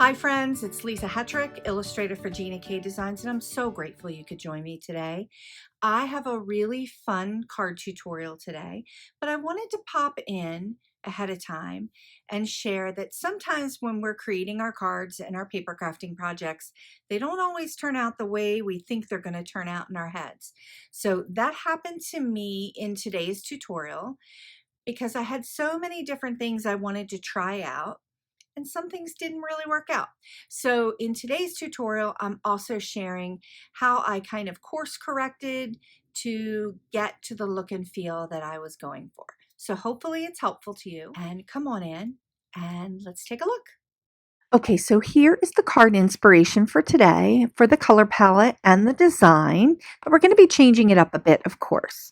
Hi friends, it's Lisa Hetrick, illustrator for Gina K Designs, and I'm so grateful you could join me today. I have a really fun card tutorial today, but I wanted to pop in ahead of time and share that sometimes when we're creating our cards and our paper crafting projects, they don't always turn out the way we think they're going to turn out in our heads. So that happened to me in today's tutorial because I had so many different things I wanted to try out, and some things didn't really work out. So in today's tutorial, I'm also sharing how I kind of course corrected to get to the look and feel that I was going for. So hopefully it's helpful to you, and come on in and let's take a look. Okay, so here is the card inspiration for today for the color palette and the design, but we're going to be changing it up a bit, of course.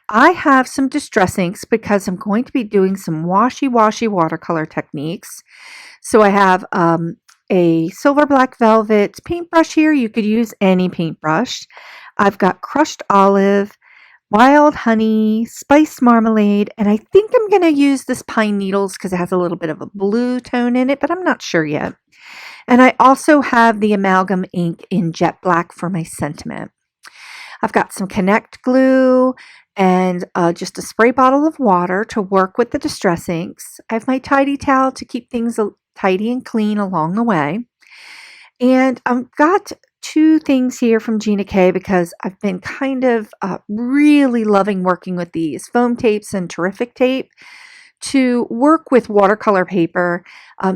I have some distress inks because I'm going to be doing some washy-washy watercolor techniques. So I have a silver black velvet paintbrush here. You could use any paintbrush. I've got crushed olive, wild honey, spiced marmalade, and I think I'm going to use this pine needles because it has a little bit of a blue tone in it, but I'm not sure yet. And I also have the amalgam ink in jet black for my sentiment. I've got some Connect glue and just a spray bottle of water to work with the distress inks. I have my tidy towel to keep things tidy and clean along the way. And I've got two things here from Gina K because I've been kind of really loving working with these foam tapes and terrific tape to work with watercolor paper.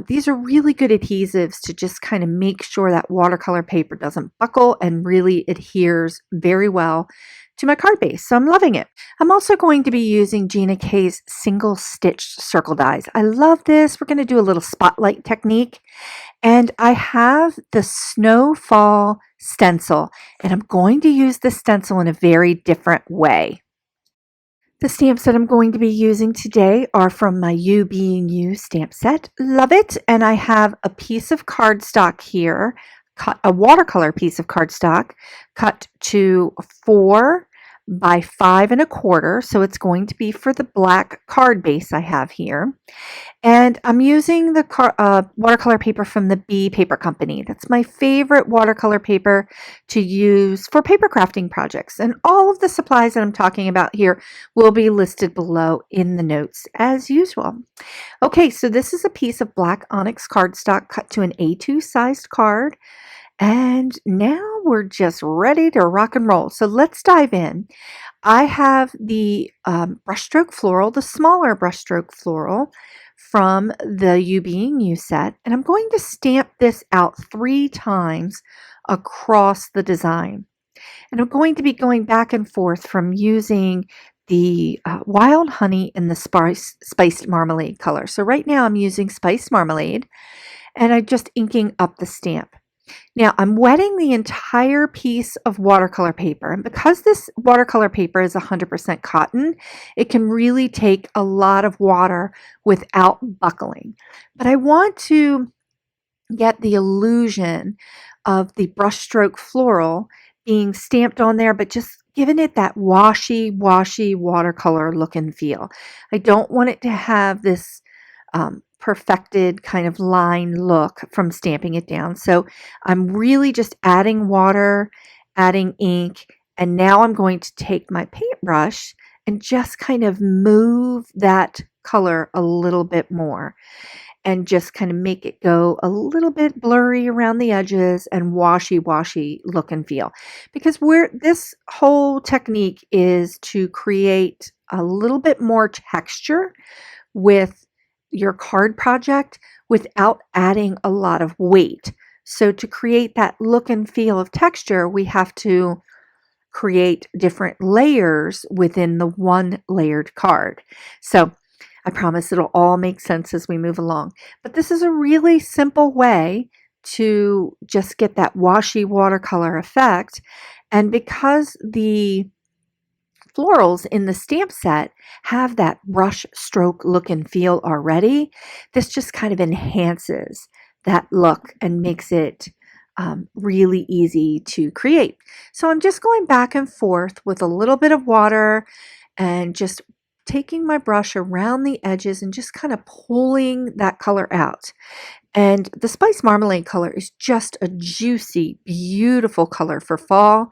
These are really good adhesives to just kind of make sure that watercolor paper doesn't buckle and really adheres very well to my card base. So I'm loving it. I'm also going to be using Gina K's single stitched circle dies. I love this. We're going to do a little spotlight technique. And I have the snowfall stencil, and I'm going to use the stencil in a very different way. The stamps that I'm going to be using today are from my You Being You stamp set. Love it. And I have a piece of cardstock here, a watercolor piece of cardstock cut to 4 by 5 1/4. So it's going to be for the black card base I have here. And I'm using the watercolor paper from the Bee Paper Company. That's my favorite watercolor paper to use for paper crafting projects. And all of the supplies that I'm talking about here will be listed below in the notes as usual. Okay, so this is a piece of black Onyx cardstock cut to an A2 sized card. And now we're just ready to rock and roll. So let's dive in. I have the brushstroke floral, the smaller brushstroke floral from the You Being You set, and I'm going to stamp this out 3 times across the design. And I'm going to be going back and forth from using the wild honey and the spiced marmalade color. So right now I'm using spiced marmalade, and I'm just inking up the stamp. Now I'm wetting the entire piece of watercolor paper, and because this watercolor paper is 100% cotton, it can really take a lot of water without buckling. But I want to get the illusion of the brushstroke floral being stamped on there, but just giving it that washy watercolor look and feel. I don't want it to have this perfected kind of line look from stamping it down. So I'm really just adding water, adding ink, and now I'm going to take my paintbrush and just kind of move that color a little bit more and just kind of make it go a little bit blurry around the edges and washy look and feel. Because this whole technique is to create a little bit more texture with your card project without adding a lot of weight. So to create that look and feel of texture, we have to create different layers within the one layered card. So I promise it'll all make sense as we move along. But this is a really simple way to just get that washy watercolor effect. And because the florals in the stamp set have that brush stroke look and feel already, this just kind of enhances that look and makes it really easy to create. So I'm just going back and forth with a little bit of water and just taking my brush around the edges and just kind of pulling that color out. And the spice marmalade color is just a juicy, beautiful color for fall.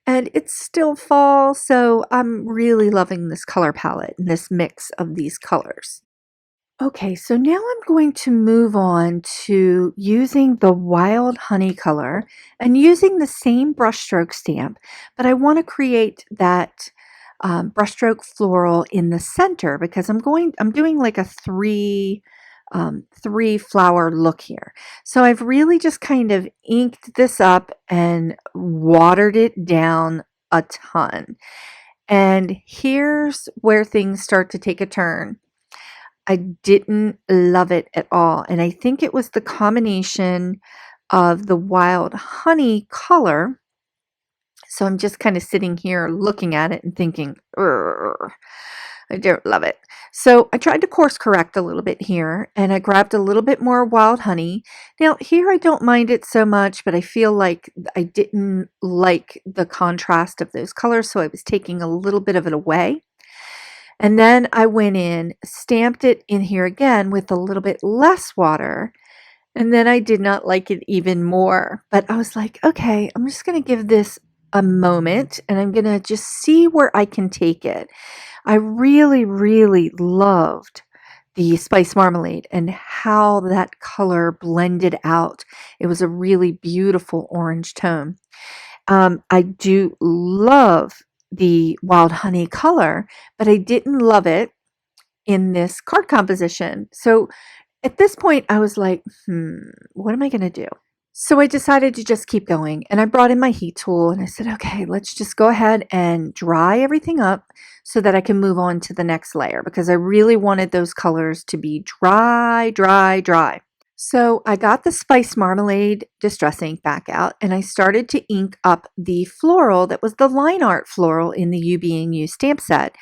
And it's still fall, so I'm really loving this color palette and this mix of these colors. Okay, so now I'm going to move on to using the wild honey color and using the same brushstroke stamp, but I want to create that brushstroke floral in the center because I'm doing like a three flower look here. So I've really just kind of inked this up and watered it down a ton. And here's where things start to take a turn. I didn't love it at all. And I think it was the combination of the wild honey color. So I'm just kind of sitting here looking at it and thinking, "Urgh, I don't love it." So I tried to course correct a little bit here and I grabbed a little bit more wild honey. Now here I don't mind it so much, but I feel like I didn't like the contrast of those colors. So I was taking a little bit of it away. And then I went in, stamped it in here again with a little bit less water, and then I did not like it even more. But I was like, okay, I'm just going to give this a moment and I'm going to just see where I can take it. I really, really loved the spice marmalade and how that color blended out. It was a really beautiful orange tone. I do love the wild honey color, but I didn't love it in this card composition. So at this point, I was like, what am I going to do? So I decided to just keep going and I brought in my heat tool and I said, okay, let's just go ahead and dry everything up so that I can move on to the next layer because I really wanted those colors to be dry, dry, dry. So I got the Spice Marmalade Distress ink back out and I started to ink up the floral that was the line art floral in the You Being You stamp set.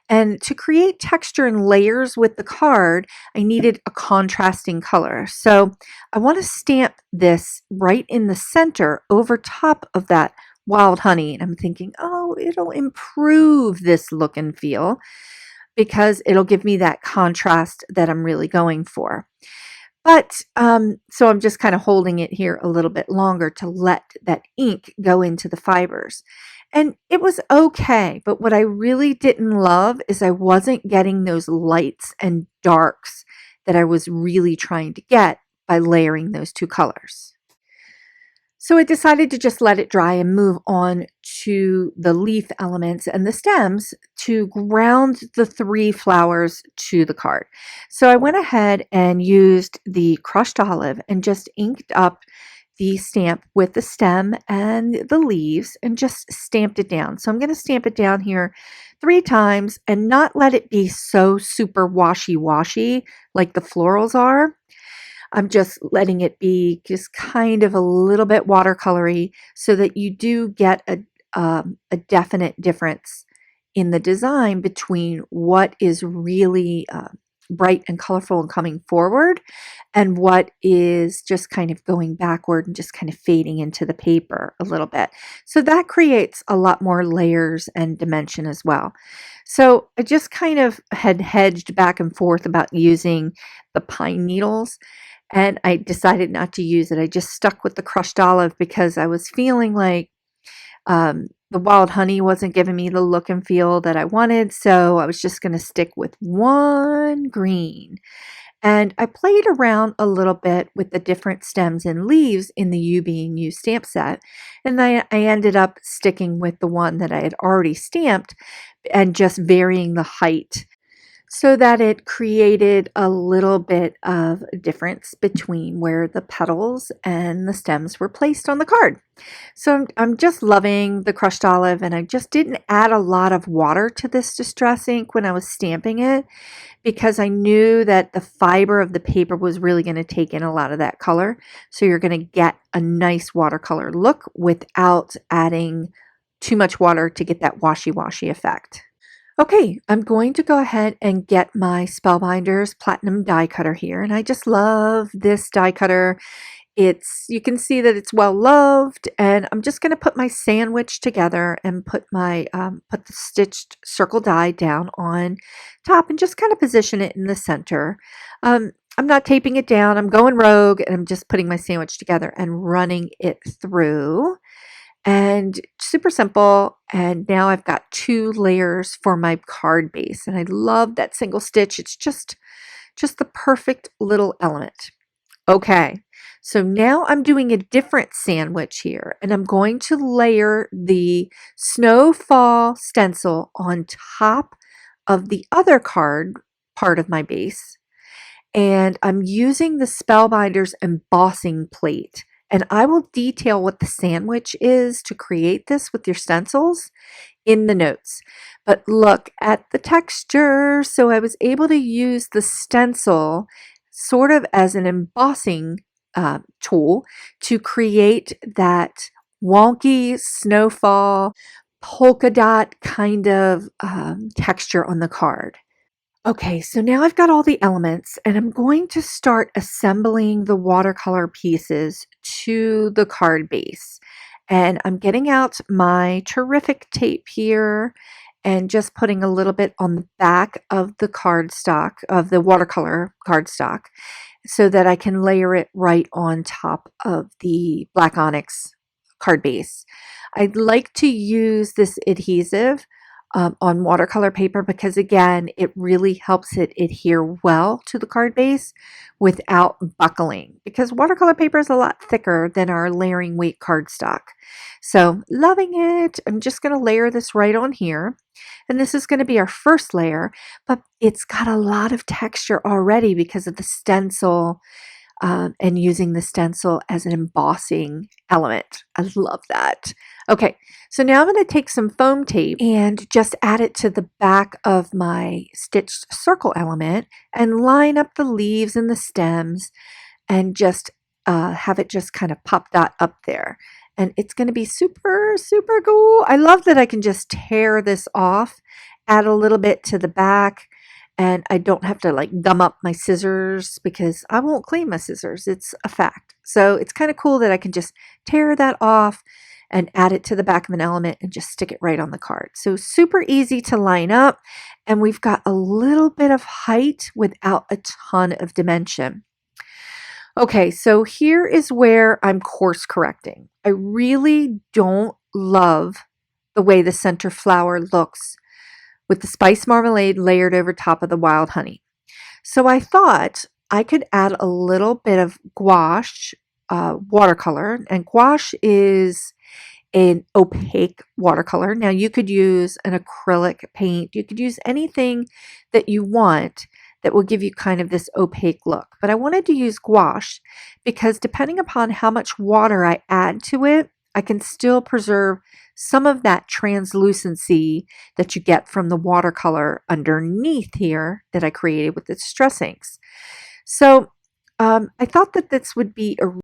And to create texture and layers with the card, I needed a contrasting color. So I want to stamp this right in the center over top of that wild honey. And I'm thinking, oh, it'll improve this look and feel because it'll give me that contrast that I'm really going for. But so I'm just kind of holding it here a little bit longer to let that ink go into the fibers. And it was okay, but what I really didn't love is I wasn't getting those lights and darks that I was really trying to get by layering those two colors. So I decided to just let it dry and move on to the leaf elements and the stems to ground the three flowers to the card. So I went ahead and used the crushed olive and just inked up the stamp with the stem and the leaves and just stamped it down. So I'm going to stamp it down here 3 times and not let it be so super washy-washy like the florals are. I'm just letting it be just kind of a little bit watercolory so that you do get a definite difference in the design between what is really bright and colorful and coming forward and what is just kind of going backward and just kind of fading into the paper a little bit. So that creates a lot more layers and dimension as well. So I just kind of had hedged back and forth about using the pine needles and I decided not to use it. I just stuck with the crushed olive because I was feeling like the wild honey wasn't giving me the look and feel that I wanted, so I was just going to stick with one green. And I played around a little bit with the different stems and leaves in the You Being You stamp set, and I ended up sticking with the one that I had already stamped and just varying the height so that it created a little bit of a difference between where the petals and the stems were placed on the card. So I'm just loving the crushed olive, and I just didn't add a lot of water to this distress ink when I was stamping it because I knew that the fiber of the paper was really going to take in a lot of that color. So you're going to get a nice watercolor look without adding too much water to get that washy-washy effect. Okay, I'm going to go ahead and get my Spellbinders Platinum die cutter here, and I just love this die cutter. You can see that it's well loved, and I'm just going to put my sandwich together and put my put the stitched circle die down on top and just kind of position it in the center. I'm not taping it down. I'm going rogue and I'm just putting my sandwich together and running it through. And super simple. And now I've got 2 layers for my card base. And I love that single stitch. It's just the perfect little element. Okay, so now I'm doing a different sandwich here, and I'm going to layer the snowfall stencil on top of the other card part of my base. And I'm using the Spellbinders embossing plate. And I will detail what the sandwich is to create this with your stencils in the notes. But look at the texture. So I was able to use the stencil sort of as an embossing tool to create that wonky snowfall polka dot kind of texture on the card. Okay, so now I've got all the elements and I'm going to start assembling the watercolor pieces to the card base. And I'm getting out my terrific tape here and just putting a little bit on the back of the cardstock, of the watercolor cardstock, so that I can layer it right on top of the black onyx card base. I'd like to use this adhesive on watercolor paper because again, it really helps it adhere well to the card base without buckling, because watercolor paper is a lot thicker than our layering weight cardstock. So loving it. I'm just going to layer this right on here. And this is going to be our first layer, but it's got a lot of texture already because of the stencil and using the stencil as an embossing element. I love that. Okay, so now I'm going to take some foam tape and just add it to the back of my stitched circle element and line up the leaves and the stems and just have it just kind of pop that up there. And it's going to be super, super cool. I love that I can just tear this off, add a little bit to the back, and I don't have to like gum up my scissors because I won't clean my scissors. It's a fact. So it's kind of cool that I can just tear that off and add it to the back of an element and just stick it right on the card. So super easy to line up, and we've got a little bit of height without a ton of dimension. Okay, so here is where I'm course correcting. I really don't love the way the center flower looks with the spice marmalade layered over top of the wild honey. So I thought I could add a little bit of gouache watercolor, and gouache is an opaque watercolor. Now you could use an acrylic paint, you could use anything that you want that will give you kind of this opaque look. But I wanted to use gouache because depending upon how much water I add to it, I can still preserve some of that translucency that you get from the watercolor underneath here that I created with the Distress inks. So I thought that this would be a